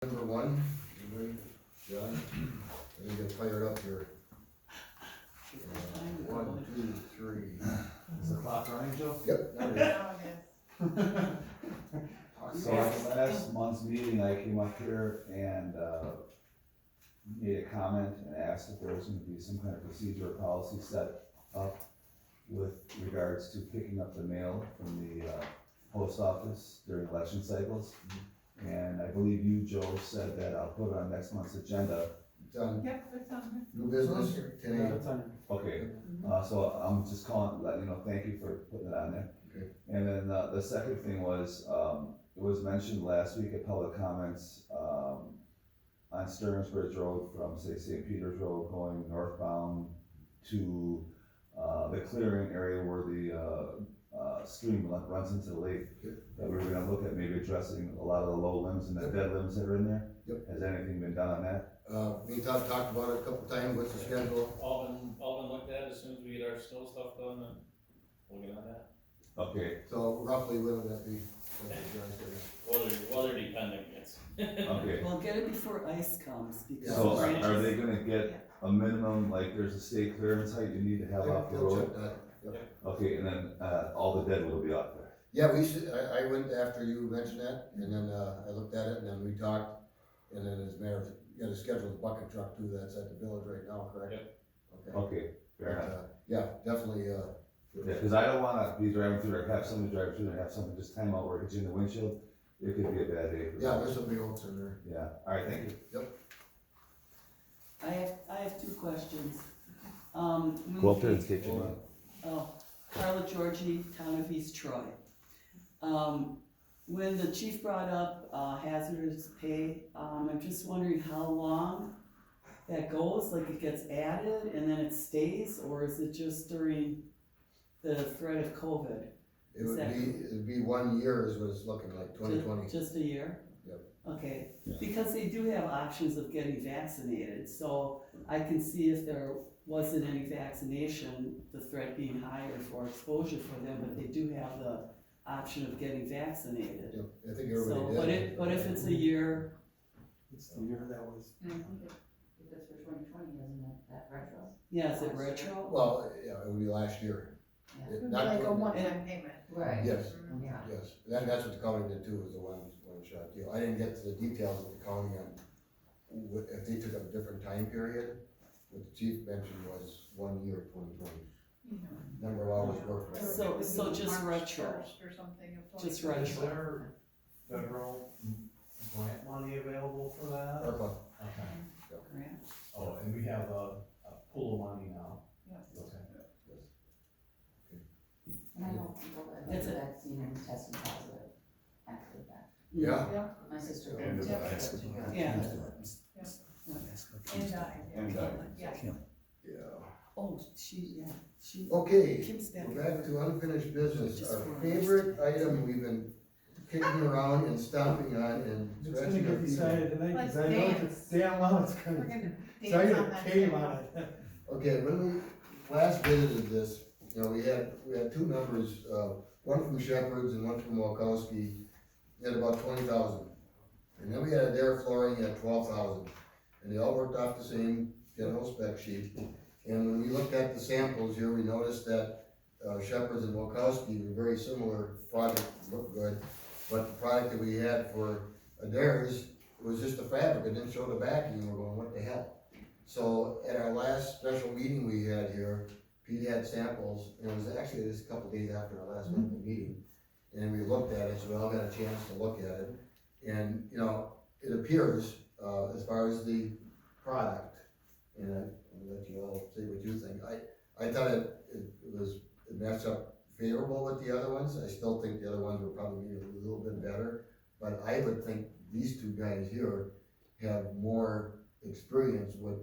Number one, anybody? John, let me get fired up here. 1, 2, 3. Is the clock running, Joe? Yep, now it is. So at the last month's meeting, I came up here and, made a comment and asked if there was gonna be some kind of procedure or policy set up with regards to picking up the mail from the, post office during election cycles. And I believe you, Joe, said that I'll put it on next month's agenda. Done. Yep, it's on New business, 10 a.m. Okay, so I'm just calling, letting you know, thank you for putting it on there. Okay. And then, the second thing was, it was mentioned last week at public comments, on Stearns Bridge Road from, say, St. Peter's Road going northbound to, the clearing area where the, stream runs into the lake. Yep. That we were gonna look at maybe addressing a lot of the low limbs and the dead limbs that are in there. Yep. Has anything been done on that? Me and Todd talked about it a couple times, what's the schedule? All been looked at. As soon as we get our snow stuff done, then we'll get on that. Okay, So roughly when would that be? Weather dependent, yes. okay. Well, get it before ice comes, because. So the are branches- they gonna get a minimum, like there's a state clearance height you need to have off the They'll road? check that. Yep. Okay, and then, all the dead will be off there. Yeah, we should, I went after you mentioned that, and then, I looked at it, and then we talked, and then as mayor, you got a scheduled bucket truck too, that's at the village right now, correct? Yep. Okay. Okay, fair enough. Yeah, definitely, Yeah, cause I don't wanna be driving through there, have somebody drive through there, have something just time out where it hits you in the windshield. It could be a bad day for yeah, them. there's some big oaks in there. Yeah, alright, thank you. I have two questions. when Go up there and we- state your Hold name. Oh, Carla Georgie, Town of East Troy. When the chief brought up, hazardous pay, I'm just wondering how long that goes, like it gets added and then it stays, or is it just during the threat of COVID? It would be, it'd be 1 year is what it's looking like, 2020. Just a year? Yep. Okay, because they do have options of getting vaccinated, so I can see if there wasn't any vaccination, the threat being higher for exposure for them, but they do have the option of getting vaccinated. Yep, I think everybody So, did. but if it's a year, It's the year that was. Because for 2020, isn't it that retro? yeah, is it retro? Well, yeah, it would be last year. Yeah. It- not- Like a one-time payment. Right. Yes, Yeah. yes, that's what the county did too, was the one shot deal. I didn't get to the details of the county on if they took a different time period. What the chief mentioned was 1 year, 2020, number of hours worked. So just March retro. 1st or something of Just 2020. Is there federal grant money available for that? ARPA. Okay. Grant? Oh, and we have a pool of money now? Yeah. Okay. And I know people that That's have it. vaccine and tested positive after that. Yeah, My sister. And was- Yeah. And died. Yeah. yeah. Oh, she. Okay, Kim's back. we're back to unfinished business. Just Our for- favorite item we've been kicking around and stomping on and It's gonna scratching our get feet. decided tonight, Let's cause I know dance. it's damn well it's We're gonna, gonna so I dance got on a that. cave table. on it. Okay, when we last visited this, you know, we had two numbers, one from Shepherd's and one from Walkowski, at about 20,000. And then we had Adair Flooring at 12,000, and they all worked off the same general spec sheet. And when we looked at the samples here, we noticed that Shepherd's and Walkowski were very similar project, looked good, but the product that we had for Adair's was just a fabric, it didn't show the backing, and we're going, what the hell? So at our last special meeting we had here, Pete had samples, and it was actually just a couple days after our last monthly meeting. And we looked at it, so we all got a chance to look at it. And, you know, it appears, as far as the product, and I'll let you all say what you think. I thought it matched up favorable with the other ones. I still think the other ones were probably a little bit better. But I would think these two guys here have more experience with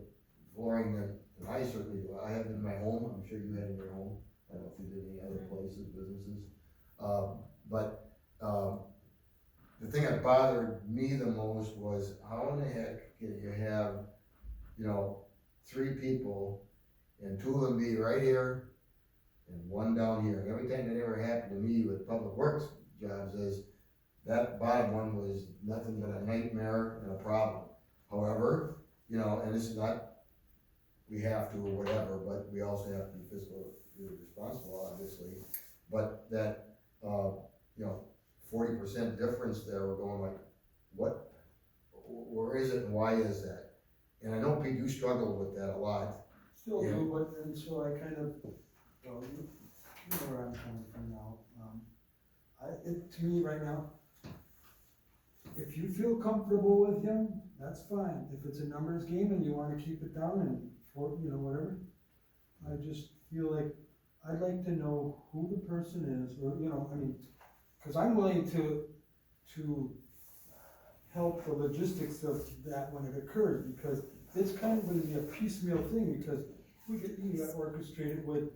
flooring than I certainly do. I have in my home, I'm sure you had in your home. I don't know if you did any other places, businesses. The thing that bothered me the most was how in the heck can you have, you know, 3 people and 2 of them be right here and 1 down here. And every time that ever happened to me with public works jobs is that bottom one was nothing but a nightmare and a problem. However, you know, and this is not, we have to or whatever, but we also have to be fiscally responsible, obviously. But that, you know, 40% difference there, we're going like, what, where is it and why is that? And I know Pete, you struggle with that a lot. Still Yeah. do, but, and so I kind of, well, you know where I'm coming from now. To me right now, if you feel comfortable with him, that's fine. If it's a numbers game and you wanna keep it down and, for, you know, whatever, I just feel like, I'd like to know who the person is, or, you know, I mean, cause I'm willing to help the logistics of that when it occurs, because it's kind of gonna be a piecemeal thing, because we get, you got orchestrated with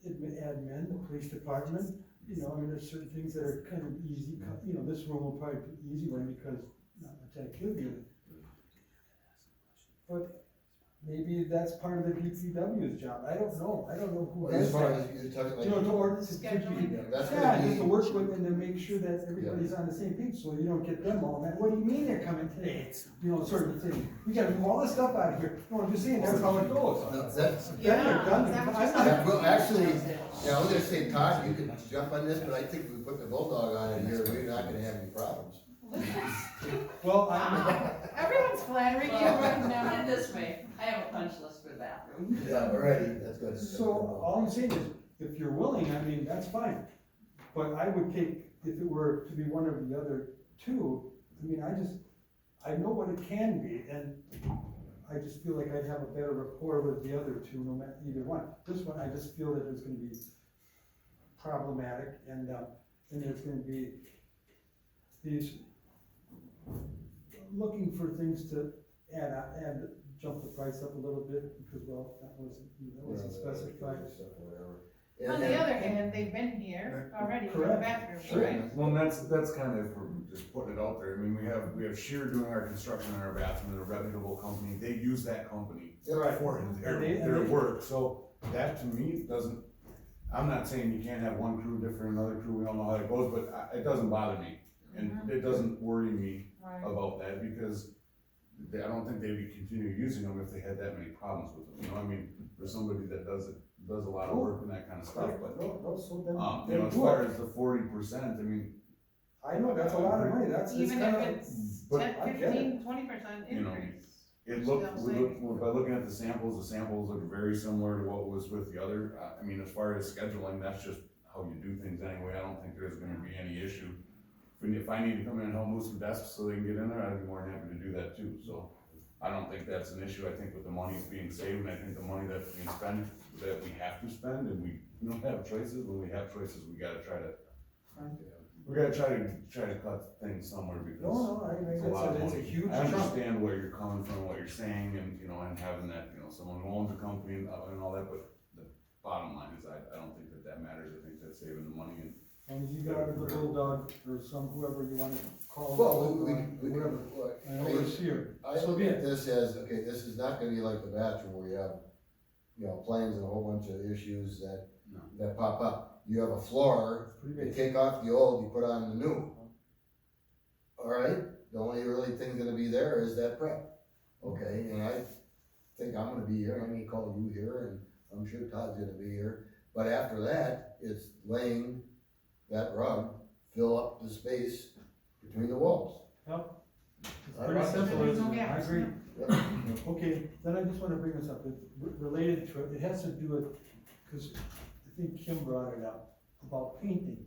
admin, the police department, you know, I mean, there's certain things that are kind of easy, you know, this room will probably be easy one because not much activity in it. But maybe that's part of the DPW's job, I don't know who Well, does as far that. as you're talking You know, like, to order, Scheduling? yeah, that's yeah, gonna just to be, work with and to make sure that everybody's on the same page, so you don't get them all mad. What do you mean they're coming today? You know, sort of thing. We gotta move all this stuff out of here. No, I'm just saying, that's how it goes. no, that's, Then they're done. is that what I'm you not- said? well, actually, yeah, I was gonna say, Todd, you could jump on this, but I think if we put the bulldog on it here, we're not gonna have any problems. Well, Everyone's flattering you right Put now. it this way, I have a punch list for the bathroom. Yeah, already, that's good. so all I'm saying is, if you're willing, I mean, that's fine. But I would take, if it were to be one of the other two, I mean, I know what it can be, and I just feel like I'd have a better rapport with the other two, no matter, either one. This one, I just feel that it's gonna be problematic, and there's gonna be these looking for things to add, jump the price up a little bit, because, well, that wasn't specified. On the other hand, they've been here already for the Correct. bathroom, Sure. right? Well, and that's kind of, if we're just putting it out there, I mean, we have Shear doing our construction in our bathroom, they're a reputable company, they use that company Right. for their, And they- their work, so that to me doesn't, I'm not saying you can't have one crew different than another crew, we all know how it goes, but it doesn't bother me. And it doesn't worry me Right. about that, because I don't think they'd be continue using them if they had that many problems with them, you know, I mean, for somebody that does a lot of work and that kind of stuff, but, No, so then, you know, as far as the 40%, I mean, I know, that's a lot of money, that's, it's Even kind if of, it's but 10, I get 15, 20% You know, increase. it Still looked, saving. by looking at the samples look very similar to what was with the other, I mean, as far as scheduling, that's just how you do things anyway, I don't think there's gonna be any issue. If I need to come in and help move some desks so they can get in there, I'd be more than happy to do that too, so. I don't think that's an issue, I think with the money being saved, and I think the money that's being spent, that we have to spend, and we don't have choices, when we have choices, we gotta try to, try to cut things somewhere, because. no, I It's a lot of it's a money. huge I chunk. understand where you're coming from, what you're saying, and, you know, and having that, you know, someone who owns a company and all that, but the bottom line is, I don't think that matters, I think that's saving the money, and As long as you got the bulldog, or whoever you wanna call. Well, Whatever, I know it's here. I look at this as, okay, this is not gonna be like the bathroom where you have, you know, plans and a whole bunch of issues No. that pop up. You have a floor, Pretty you big. take off the old, you put on the new. Alright, the only really thing gonna be there is that prep, okay, and I think I'm gonna be here, I'm gonna call you here, and I'm sure Todd's gonna be here. But after that, it's laying that rug, fill up the space between the walls. Yep. It's I pretty like simple, There's isn't no it? I gaps, agree. no. Okay, then I just wanna bring this up, related to it, it has to do with, cause I think Kim brought it up, about painting.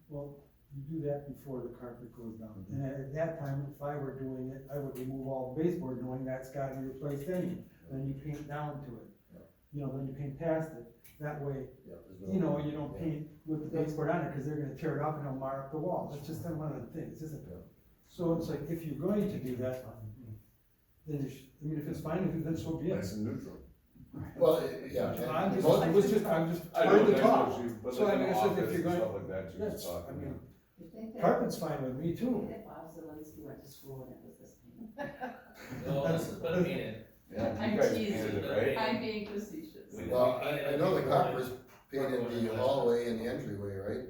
Well, you do that before the carpet goes down, and at that time, if I were doing it, I would remove all the baseboard, knowing that's gotta be replaced anyway. Then you paint down to it, you know, then you paint past it, that way, Yeah, there's no- you know, you don't paint with the baseboard on it, cause they're gonna tear it up and they'll mar up the wall, that's just one of the things, isn't it? So it's like, if you're going to do that, then you should, I mean, if it's fine, then so be it. nice and neutral. Well, yeah. I'm just, most- I was just, I'm just I know trying to that's talk. what you- but So, like I mean, in I said, if office you're and going- Stuff like that, too, Yes, just talking, I mean, yeah. You think that, Carpet's fine with me you too. think that Bob Zelinski went to school and it was this paint? No, this has been painted. Yeah, I'm you guys teasing. painted it, right? I'm being facetious. Well, I know the coppers painted the hallway and the entryway, right?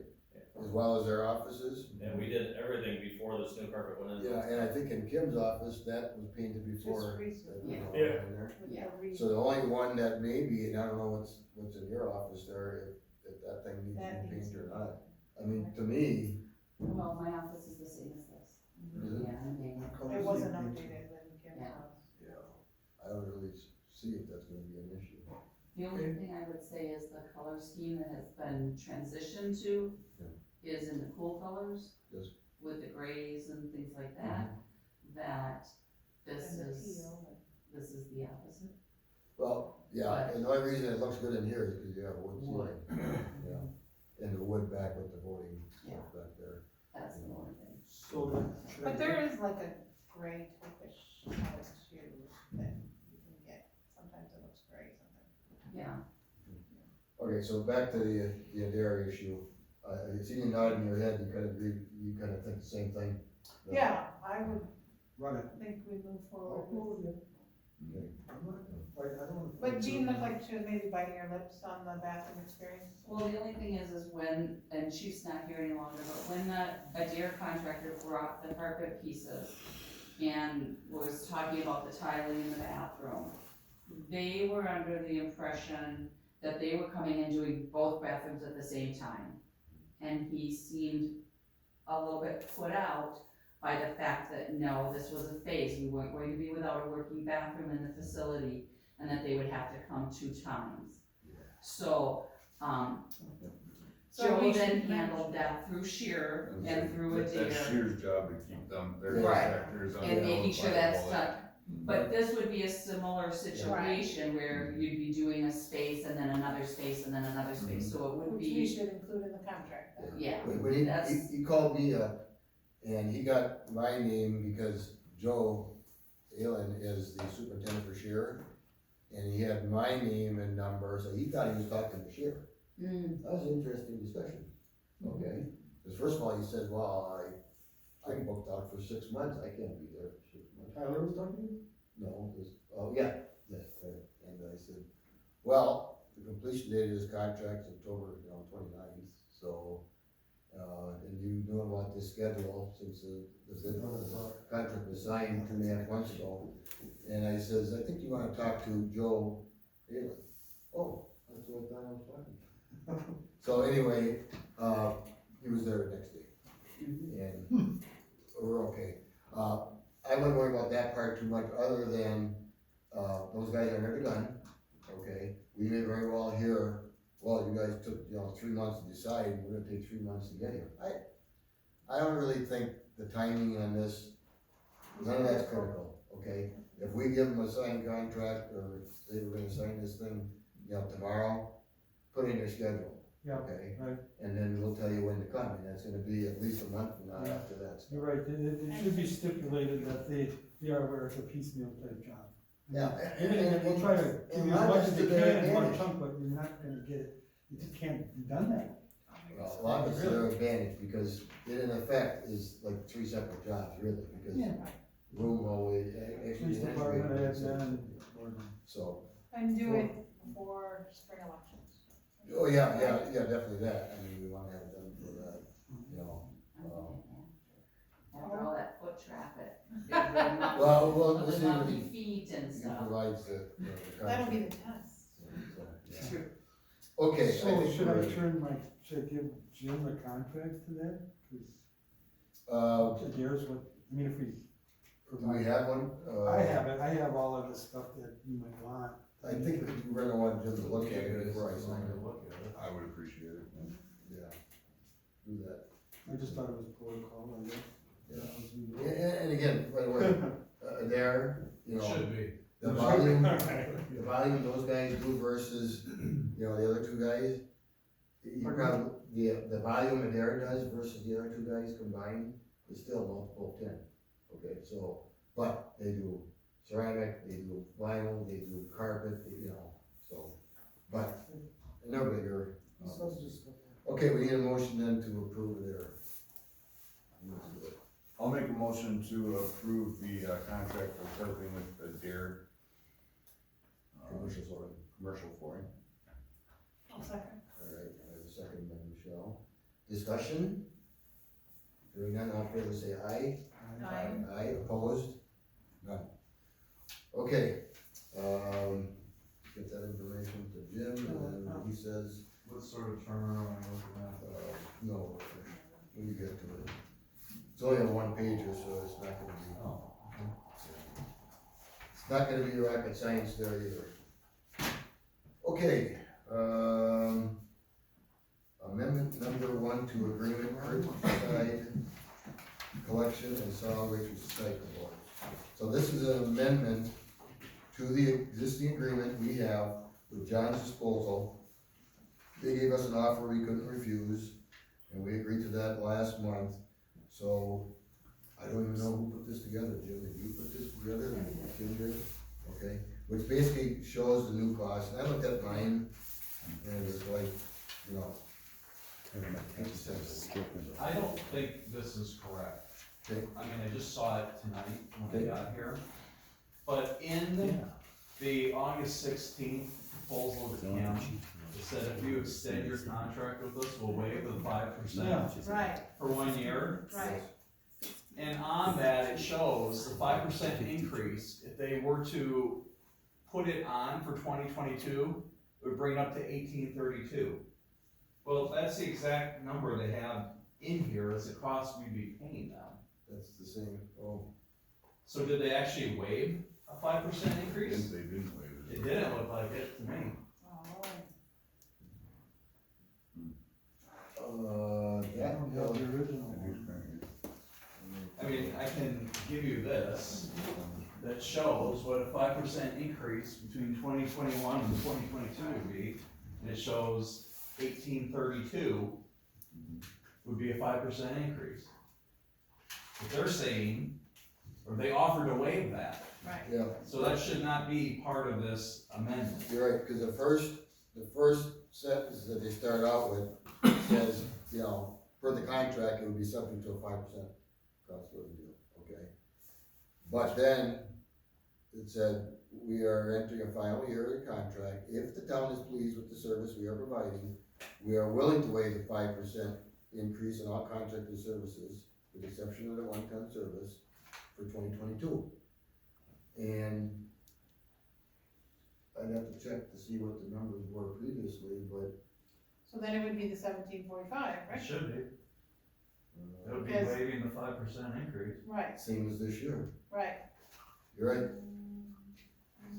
Is well as their offices. And we did everything before this new carpet went in. Yeah, and I think in Kim's office, that was painted before. Just recent. that, you know, Yeah. in there. With Yeah. the re- So the only one that maybe, and I don't know what's in your office there, if that thing needs That to be needs painted to or not. I mean, to me, Well, my office is the same as this. Is it? Yeah, I mean, It wasn't updated when Kim Yeah. was. I don't really see if that's gonna be an issue. the only thing I would say is the color scheme that has been transitioned to is in the cool colors. Yes. With the grays and things like that, that this And the is, teal. this is the opposite. Well, yeah, and the only reason it looks good in here is because you have wood Wood. ceiling. Yeah, and the wood back with the voting stuff back there. That's the only thing. So then, But there is like a gray typish color too that you can get. Sometimes it looks gray, sometimes. Yeah, Okay, so back to the Adair issue. I see you nodding your head, you kind of think the same thing? Yeah, I would run it. think we move I'll forward go with. with it. Okay. I'm not gonna fight, I don't wanna. But Jean looked like she was maybe biting her lips on the bathroom experience. well, the only thing is when, and Chief's not here any longer, but when the Adair contractor brought the carpet pieces and was talking about the tiling in the bathroom, they were under the impression that they were coming and doing both bathrooms at the same time. And he seemed a little bit put out by the fact that, no, this was a phase, we weren't going to be without a working bathroom in the facility, and that they would have to come 2 times. So, So Joe we then should handled that through Shear and through That's Adair, Shear's job to keep them, their Right. inspectors on. and making sure that's done. done. But this would be a similar situation where you'd be doing a space and then another space and then another space, so it would Which we be, should include in the contract then. yeah, When that's- he called me up, and he got my name because Joe Allen is the superintendent for Shear, and he had my name and number, so he thought he was talking to Shear. That was an interesting discussion, okay? Because first of all, he said, well, I'm booked out for 6 months, I can't be there for 6 months. Tyler was talking to you? No, it was, oh, yeah, yes, and I said, well, the completion date of this contract is October, 29th, so, and you know about this schedule since the contract was signed 2.5 months ago. And I says, I think you wanna talk to Joe Allen. Oh, that's what I thought I was talking. So anyway, he was there the next day, and we're okay. I wouldn't worry about that part too much, other than, those guys are under the gun, okay? We may very well hear, well, you guys took, 3 months to decide, and we're gonna take 3 months to get here. I don't really think the timing on this, none of that's critical, okay? If we give them a signed contract, or they were gonna sign this thing, tomorrow, put in your schedule. Yeah, Okay, right. and then we'll tell you when to come, and that's gonna be at least a month from now after that. You're right, it should be stipulated that they are aware it's a piecemeal type job. Yeah, And we'll try to give and you as much as honest to we their can in one advantage. chunk, but you're not gonna get it, it just can't be done that way. Well, a lot of it's to their advantage, because it in effect is like 3 separate jobs, really, because Yeah. room always, Police department, admin, or- so, And do it before spring elections. oh, yeah, definitely that, I mean, we wanna have it done for that, after all that foot traffic. Well, we'll see what Monkey he feet and he stuff. provides the That'll be contract. the test. So, yeah. True. Okay, I So think should I we're, should I give Jim the contract to that? uh, Cause Adair's what, I mean, if we. do we have one? I have it, I have all of the stuff that you might want. I think we're gonna want Jim to look at it before I sign it. I would appreciate it. Yeah, do that. I just thought it was protocol, I guess. Yeah. And again, by the way, there, be. the volume, the volume those guys do versus, the other 2 guys, you probably, the volume Adair does versus the other 2 guys combined is still multiple of 10. Okay, so, but they do ceramic, they do vinyl, they do carpet, so, but, and they're bigger. Okay, we need a motion then to approve Adair. I'll make a motion to approve the contract for carpeting with Adair. Commercial flooring. Commercial flooring. I'll second. All right, I have a second by Michelle. Discussion? Hearing none, all in favor say aye. Aye. Aye, opposed? None. Okay, get that information to Jim, and then he says, What sort of term am I looking at? no, when you get to it. It's only a one pager, so it's not gonna be, Oh, it's not gonna be rocket science there either. Okay, amendment number 1 to agreement, curbside collection and solid waste recyclable. So this is an amendment to the existing agreement we have with John's Disposal. They gave us an offer we couldn't refuse, and we agreed to that last month. So, I don't even know who put this together, Jim, did you put this together? Jim did? Okay, which basically shows the new cost, and I looked at mine, and it's like, you know. I don't think this is correct. Okay. I mean, I just saw it tonight when I got here. But in the August 16th proposal to county, it said if you extend your contract with us, we'll waive the 5% Right, for 1 year. right. And on that, it shows the 5% increase, if they were to put it on for 2022, it would bring it up to 1832. Well, that's the exact number they have in here as the cost we'd be paying them. That's the same, oh. So did they actually waive a 5% increase? They didn't waive it. It didn't look like it to me. That, The original one. I mean, I can give you this, that shows what a 5% increase between 2021 and 2022 would be, and it shows 1832 would be a 5% increase. But they're saying, or they offered to waive that, Right. yeah, so that should not be part of this amendment. you're right, cause the first sentence that they start out with says, you know, per the contract, it would be subject to a 5% cost of living deal, okay? But then, it said, we are entering a final year of the contract, if the town is pleased with the service we are providing, we are willing to waive the 5% increase in all contracted services, with the exception of the one-time service, for 2022. And I'd have to check to see what the numbers were previously, but. So then it would be the 1745, It right? should be. It would be Because- waiving the 5% increase. Right, Same as this year, right. you're right,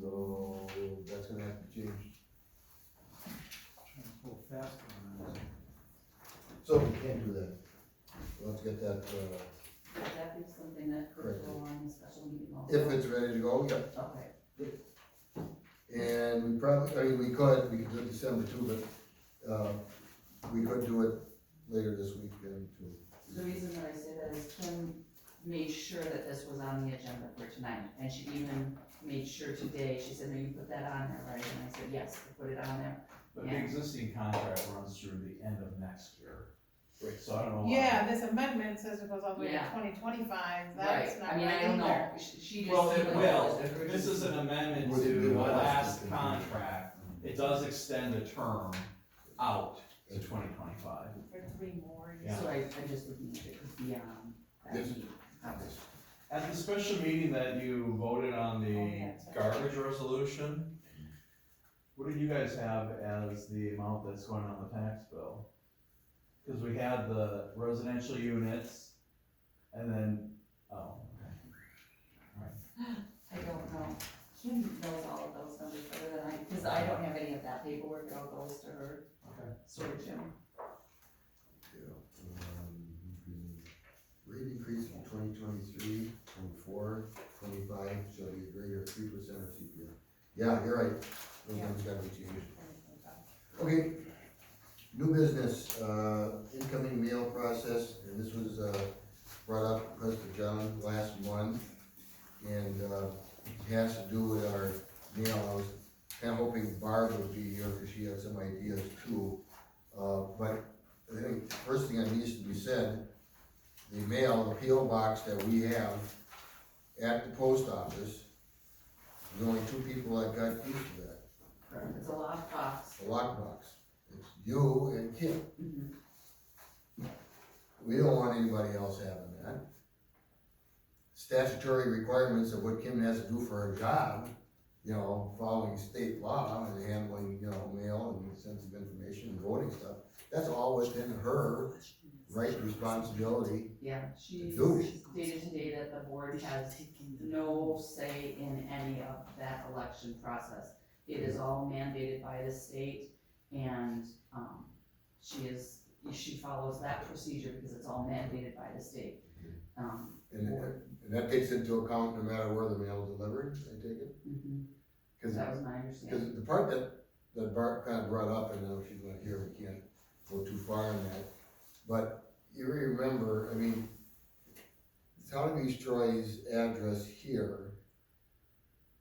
so that's gonna have to change. Trying to pull faster on that. So we can't do that, let's get that, Would that be something that could Correct. go on the special meeting also? if it's ready to go, yeah. Okay, And we probably, I mean, we could do it December too, but, we could do it later this weekend too. the reason that I say that is Kim made sure that this was on the agenda for tonight, and she even made sure today, she said, no, you put that on there, right? And I said, yes, I put it on there. But the Yeah. existing contract runs through the end of next year. Right. So I don't know why. Yeah, this amendment says it goes all the way to Yeah. 2025, that's Right, not I mean, I right don't either. know, she just. Well, it seemed will, like- if this is an amendment Would it to be the last? last contract, it does extend the term out to 2025. For 3 more years. Yeah. So I just didn't think it could be on that Yes. meeting. At the special meeting that you voted on the that's right. garbage resolution, what did you guys have as the amount that's going on the tax bill? Cause we had the residential units, and then, oh, okay. I don't know, Kim knows all of those numbers better than I, cause I don't have any of that paperwork, it all goes to her, Okay. sort of Jim. Rate increase from 2023, 24, 25 shall be a greater 3% of CPI. Yeah, you're right, those numbers gotta be changed. 2025. Okay, new business, incoming mail process, and this was, brought up, President John, last month. And, it has to do with our mail, I was kinda hoping Barb would be here, cause she had some ideas too. But I think the first thing that needs to be said, the mail, the PO box that we have at the post office, there's only 2 people that got keys to that, Correct, it's a lockbox. a lockbox. It's you and Kim. Mhm. we don't want anybody else having that. Statutory requirements of what Kim has to do for her job, you know, following state law and handling, you know, mail and sensitive information and voting stuff, that's all within her right responsibility. Yeah, she Do. stated today that the board has no say in any of that election process. It is all mandated by the state, and, she follows that procedure because it's all mandated by the state. And that takes into account no matter where the mail is delivered, I take it? Mhm. Cause, That was my understanding. cause the part that Bart kind of brought up, and I know she's not here, we can't go too far in that, but you remember, I mean, Town of East Troy's address here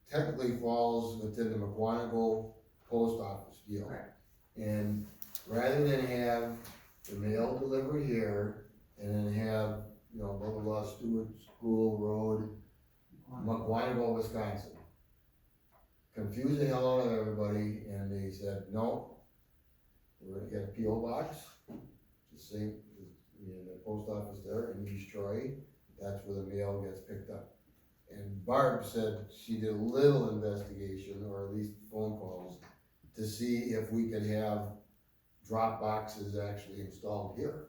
technically falls within the McWanago post office deal. Correct. And rather than have the mail delivered here, and then have, you know, blah, blah, blah, Stewart School Road, McWanago, Wisconsin. Confused the hell out of everybody, and they said, no, we're gonna get a P.O. box, just say, the post office there in East Troy, that's where the mail gets picked up. And Barb said she did a little investigation, or at least phone calls, to see if we could have drop boxes actually installed here.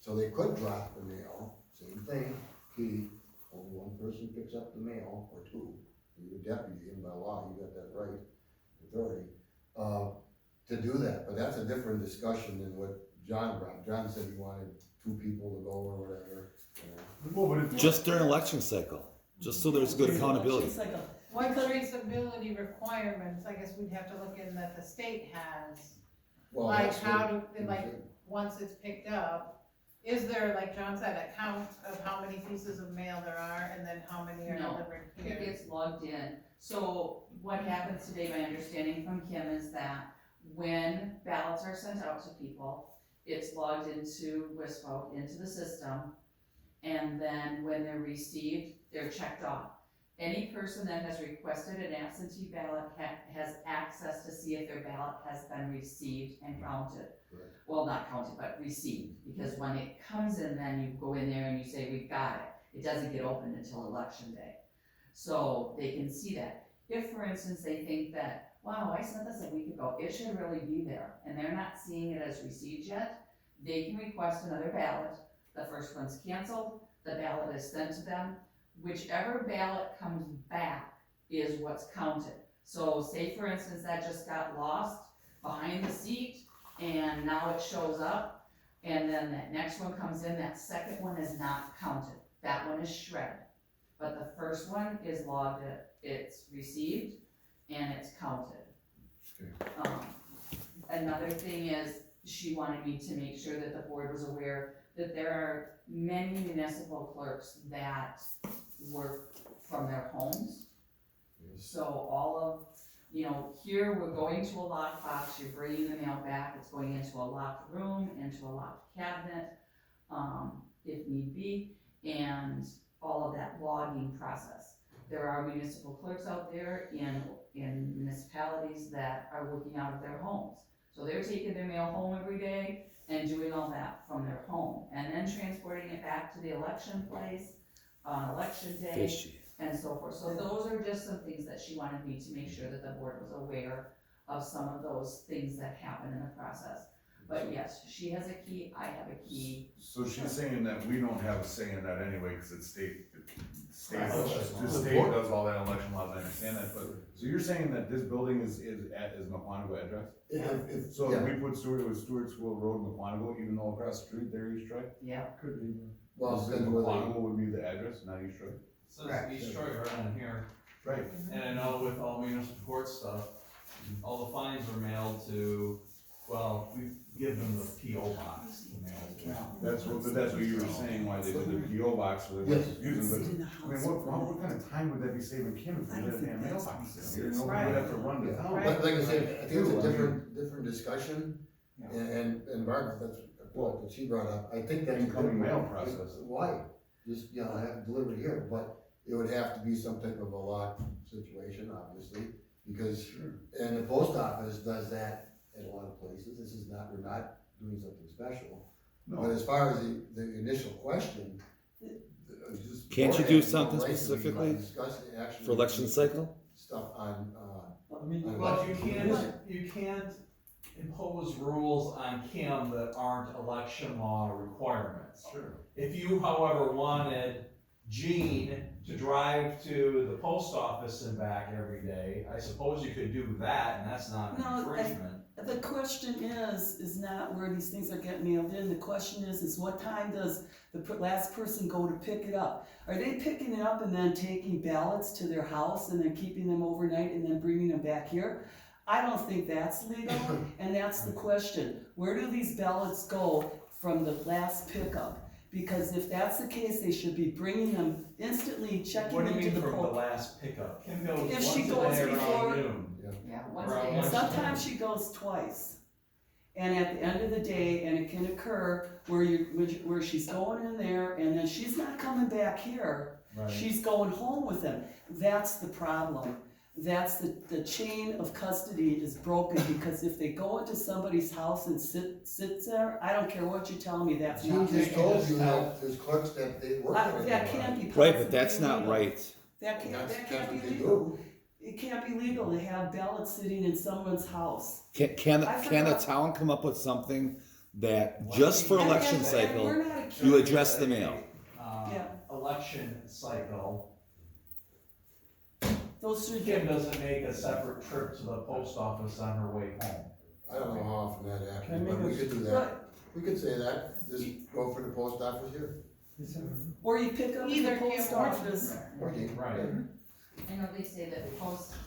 So they could drop the mail, same thing, key, only one person picks up the mail, or two, you're a deputy, and by law, you got that right, authority, to do that, but that's a different discussion than what John brought. John said he wanted 2 people to go or whatever, you know. Well, but if, Just during election cycle, just so there's good accountability. It's like a, What traceability requirements, I guess we'd have to look in that the state has, Well, like that's how what- do, like, once it's picked up, is there, like John said, a count of how many pieces of mail there are, and then how many are No. delivered It here? gets logged in. So what happens today, my understanding from Kim is that when ballots are sent out to people, it's logged into WISPO, into the system, and then when they're received, they're checked off. Any person that has requested an absentee ballot has access to see if their ballot has been received and counted. Correct. Well, not counted, but received, because when it comes in, then you go in there and you say, we've got it. It doesn't get opened until election day. So they can see that. If, for instance, they think that, wow, I sent this a week ago, it should really be there, and they're not seeing it as received yet, they can request another ballot. The first one's canceled, the ballot is sent to them. Whichever ballot comes back is what's counted. So say, for instance, that just got lost behind the seat, and now it shows up, and then that next one comes in, that second one is not counted. That one is shredded. But the first one is logged, it's received, and it's counted. Another thing is, she wanted me to make sure that the board was aware that there are many municipal clerks that work from their homes. So all of, you know, here we're going to a lockbox, you're bringing the mail back, it's going into a locked room, into a locked cabinet, if need be, and all of that logging process. There are municipal clerks out there in municipalities that are working out of their homes. So they're taking their mail home every day and doing all that from their home, and then transporting it back to the election place on election day. Fishy. And so forth. So those are just some things that she wanted me to make sure that the board was aware of, some of those things that happen in the process. But yes, she has a key, I have a key. so she's saying that we don't have a say in that anyway, cause it's state, Right. the state does all that election laws, I understand that, but, so you're saying that this building is McWanago address? So if we put Stewart, it was Stewart School Road, McWanago, even though across the street there, East Troy? Yep. Could be. Well, This is depends where McWanago would be the address, not East Troy? Says East Troy right on here, Right. and I know with all municipal court stuff, all the fines were mailed to, well, we give them the P.O. box to mail to. That's what you were saying, why they did the P.O. box, so they Yes. weren't confusing, but, I mean, what kind of time would that be saving Kim if we had a damn mailbox? You know, Right. we'd have to run to town. Right. Like I said, I think it's Too, a I mean- different discussion, and Margaret, that's what she brought up, I think that's. Incoming mail process. Why? Just, you know, have it delivered here, but it would have to be some type of a locked situation, obviously, because, and the post office does that in a lot of places, this is not, we're not doing something special. But as far as the initial question. just Can't you beforehand, do no something right to be specifically discussing actually for election cycle? Stuff on, I mean, But you can't impose rules on Kim that aren't election law requirements. Sure. If you, however, wanted Jean to drive to the post office and back every day, I suppose you could do that, and that's not an No, infringement. The question is not where these things are getting mailed in, the question is what time does the last person go to pick it up? Are they picking it up and then taking ballots to their house and then keeping them overnight and then bringing them back here? I don't think that's legal, and that's the question. Where do these ballots go from the last pickup? Because if that's the case, they should be bringing them instantly, checking What do into you mean the from the poll. last pickup? Kim goes If once she a goes day before- around noon. Yeah, once Around a day. lunch. Sometimes she goes twice. And at the end of the day, and it can occur where she's going in there and then she's not coming back here. Right. She's going home with them. That's the problem. That's the chain of custody is broken because if they go into somebody's house and sits there, I don't care what you tell me, that's Gene not just legal. told you that there's clerks that they work on it. That can't be Right, possibly but that's not legal. right. That can't That's be what they legal. do. It can't be legal to have ballots sitting in someone's house. Can I a forgot. town come up with something that just for election And cycle, we're not accused. you address the mail? Yeah. Election cycle, Those should Kim get, doesn't make a separate trip to the post office on her way home. I don't know how often that I happens, mean, but we it's- could do that. We could say that, just go for the post office here. or you pick up at the Either post Kim or office. Or you- Right. I know they say that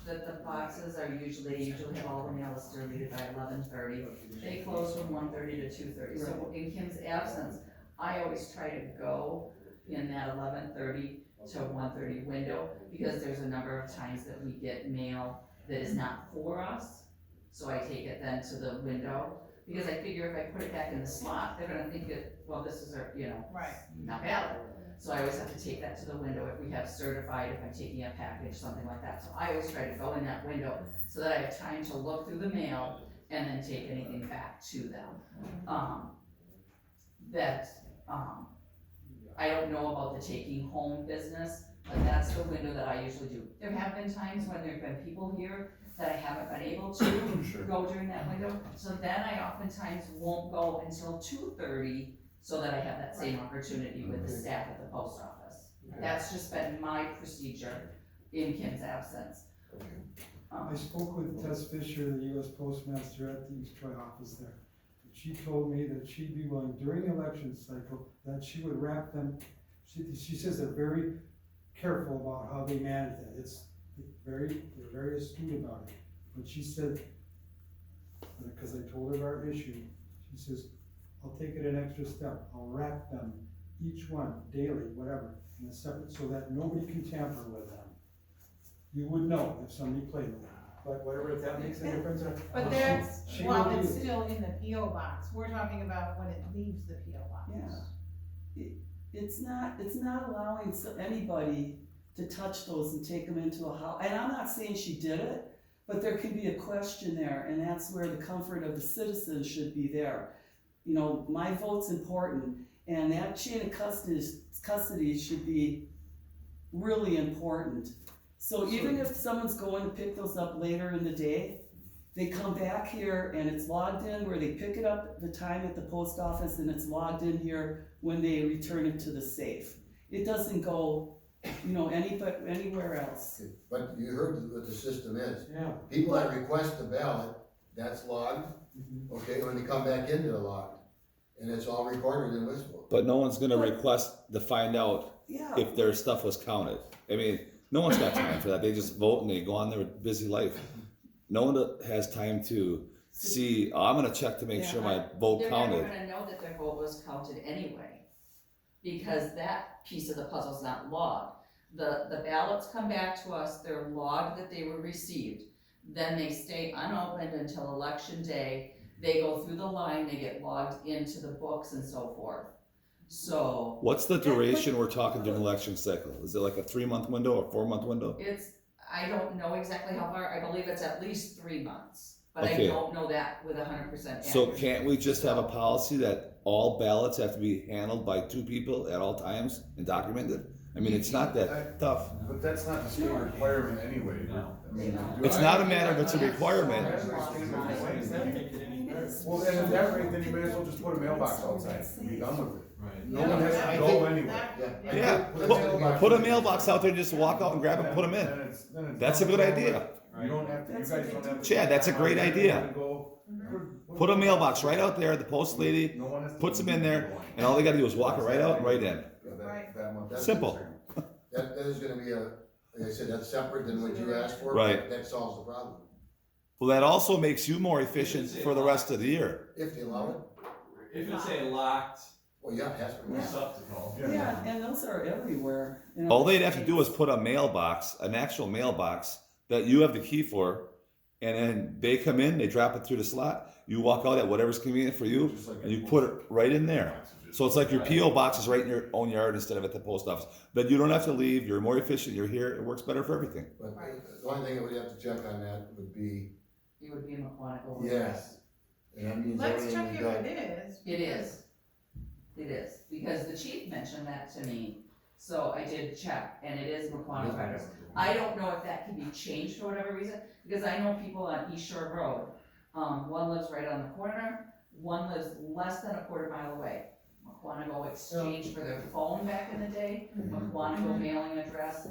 that the boxes are usually have all the mail distributed by 11:30. They close from 1:30 to 2:30, so in Kim's absence, I always try to go in that 11:30 to 1:30 window, because there's a number of times that we get mail that is not for us. So I take it then to the window, because I figure if I put it back in the slot, they're gonna think well, this is our, Right. not valid. So I always have to take that to the window if we have certified, if I'm taking a package, something like that. So I always try to go in that window so that I have time to look through the mail and then take anything back to them. I don't know about the taking home business, but that's the window that I usually do. There have been times when there've been people here that I haven't been able to Sure. go during that window. So then I oftentimes won't go until 2:30 so that I have that same opportunity with the staff at the post office. That's just been my procedure in Kim's absence. I spoke with Tess Fisher, the US Postmaster at the East Troy office there. And she told me that she'd be willing during the election cycle, that she would wrap them, she says they're very careful about how they manage that. They're very astute about it. But she said, because I told her our issue, she says, I'll take it an extra step, I'll wrap them, each one, daily, whatever, in a separate, so that nobody can tamper with them. You would know if somebody played with them, but whatever, if that makes a difference. But that's, she while will it's do it. still in the PO box, we're talking about when it leaves the PO box. Yeah. It's not allowing anybody to touch those and take them into a house. And I'm not saying she did it, but there can be a question there, and that's where the comfort of the citizens should be there. My vote's important, and that chain of custody should be really important. So even if someone's going to pick those up later in the day, they come back here and it's logged in where they pick it up the time at the post office, and it's logged in here when they return it to the safe. It doesn't go, anywhere else. But you heard what the system is. Yeah. People that request a ballot, that's logged, okay, when they come back in, they're logged. And it's all recorded in Whistle. But no one's gonna request to find out Yeah. if their stuff was counted. I mean, no one's got time for that. They just vote and they go on their busy life. No one has time to see, I'm gonna check to make sure my vote They're counted. never gonna know that their vote was counted anyway, because that piece of the puzzle's not logged. The ballots come back to us, they're logged that they were received, then they stay unopened until election day. They go through the line, they get logged into the books and so forth. So What's the duration we're talking during election cycle? Is it like a 3-month window or 4-month window? I don't know exactly how far, I believe it's at least 3 months, but I Okay. don't know that with 100% accuracy. So can't we just have a policy that all ballots have to be handled by 2 people at all times and documented? I mean, it's not that tough. But that's not the state requirement anyway. No. I mean. It's not a matter of it's a requirement. Well, then at that rate, then you may as well just put a mailbox outside and be done with it. Right. No one has I to go think anywhere. that- Yeah, put a mailbox out there, just walk out and grab it and put them in. Then it's That's a good idea. You don't have to, you guys don't have to. Chad, that's a great idea. Go- Put a mailbox right out there, the post lady No one has to- puts them in there, and all they gotta do is walk it right out and right in. That much. Simple. That is gonna be like I said, that's separate than what you asked for. Right. That solves the problem, Well, that also makes you more efficient for the rest of the year. if they allow it, If it's a locked well, yeah, it has to be. receptacle. Yeah, and those are everywhere. in All our they'd have to do is states. put a mailbox, an actual mailbox that you have the key for, and then they come in, they drop it through the slot, you walk out at whatever's convenient for you, Just like and you put it right in there. So it's like your PO box is right in your own yard instead of at the post office. Then you don't have to leave, you're more efficient, you're here, it works better for everything. But the only thing that we'd have to check on that would be, It would be Mechanical. yes, and that means Let's everything check we if got. it is. It is. It is, because the chief mentioned that to me, so I did check, and it is Mechanical Riders. I don't know if that can be changed for whatever reason, because I know people on East Shore Road, one lives right on the corner, one lives less than a quarter mile away. Mechanical exchange for their phone back in the day, Mechanical mailing address, the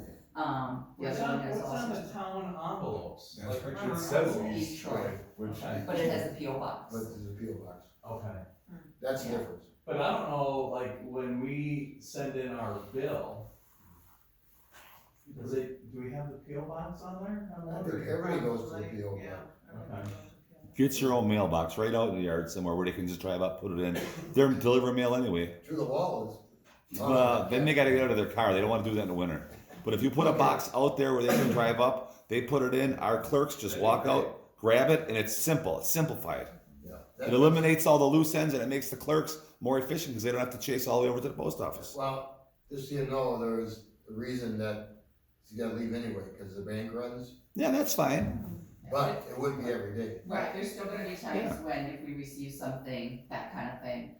What's other on, one is what's on also, the town envelopes? That's Like, right, it says East East Troy. Troy, which. Okay. but it has a PO box. But there's a PO box, Okay. that's the Yeah. difference. But I don't know, like, when we send in our bill, do we have the PO box on there? I'm I think wondering. everybody goes to the Probably, PO yeah, box. everybody Okay. goes to PO. Get your own mailbox right out in the yard somewhere where they can just drive up, put it in. They're delivering mail anyway. Through the wall is. Then they gotta get out of their car, they don't wanna do that in the winter. But if you put a box out there where they can drive up, they put it in, our clerks just walk out, grab it, and it's simple, it's simplified. Yeah. It eliminates all the loose ends and it makes the clerks more efficient because they don't have to chase all the way over to the post office. Well, just so you know, there's a reason that you gotta leave anyway, cause the bank runs, Yeah, that's fine. but it wouldn't be every day. Right, there's still gonna be times when if we receive something, that kind of thing,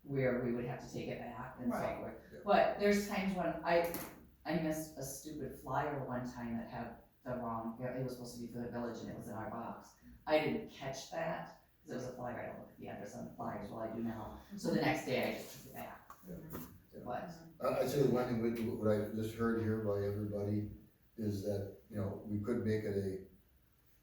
where we would have to take it back and so Right. forth. Yeah. But there's times when I missed a stupid flyer one time that had the wrong, it was supposed to be for the village and it was in our box. I didn't catch that, cause it was a flyer, I don't look at the address on the flyers, well, I do now, so the next day I just took it back. But, I'd say the one thing, what I just heard here by everybody is that, you know, we could make it a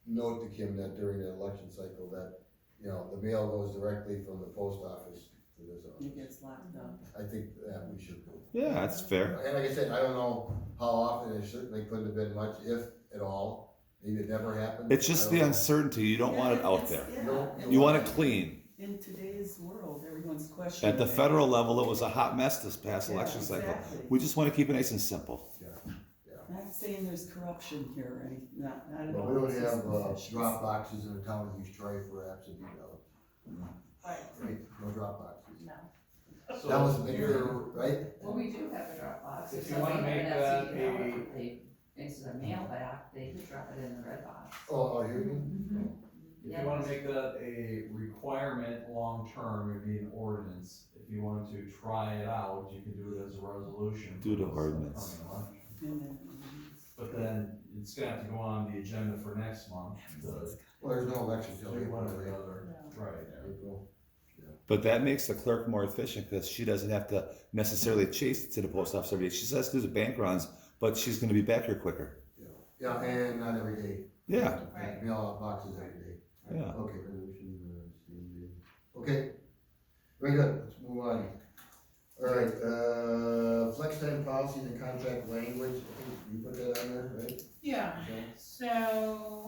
note to Kim that during the election cycle that, you know, the mail goes directly from the post office to this It office. gets locked up. I think that we should do. Yeah, that's fair. And like I said, I don't know how often, it certainly couldn't have been much, if at all, maybe it never happened. It's just I the don't know. uncertainty, you don't want it out there. No. You want it clean. In today's world, everyone's questioning. At the federal level, it was a hot mess this past Yeah, election cycle. exactly. We just wanna keep it nice and simple. Not saying there's corruption here or anything, not at But all. we don't It's just have, efficiency. drop boxes in the town of East Troy for absentee ballots, Right, right? No drop boxes. no. That was a big, right? well, we do have a Dropbox, If if you somebody wanna had make an that absentee ballot, a- they, instead of mail back, they could drop it in the red box. Oh, here you If you wanna make that a requirement long-term, it'd be an ordinance. If you wanted to try it out, you could do it as a resolution. Do the for this ordinance. upcoming election. And then, But then it's gonna have to go on the agenda for next month, to Well, there's no election till do April. one or the other, right? April. But that makes the clerk more efficient because she doesn't have to necessarily chase it to the post office every day. She has to do the bank runs, but she's gonna be back here quicker. Yeah, and not every day. Yeah, Right. Mail out boxes every day. yeah. Okay, resolution, okay, very good, let's move on. All right, flex time policies and contract language, I think you put that on there, right? Yeah, Okay. so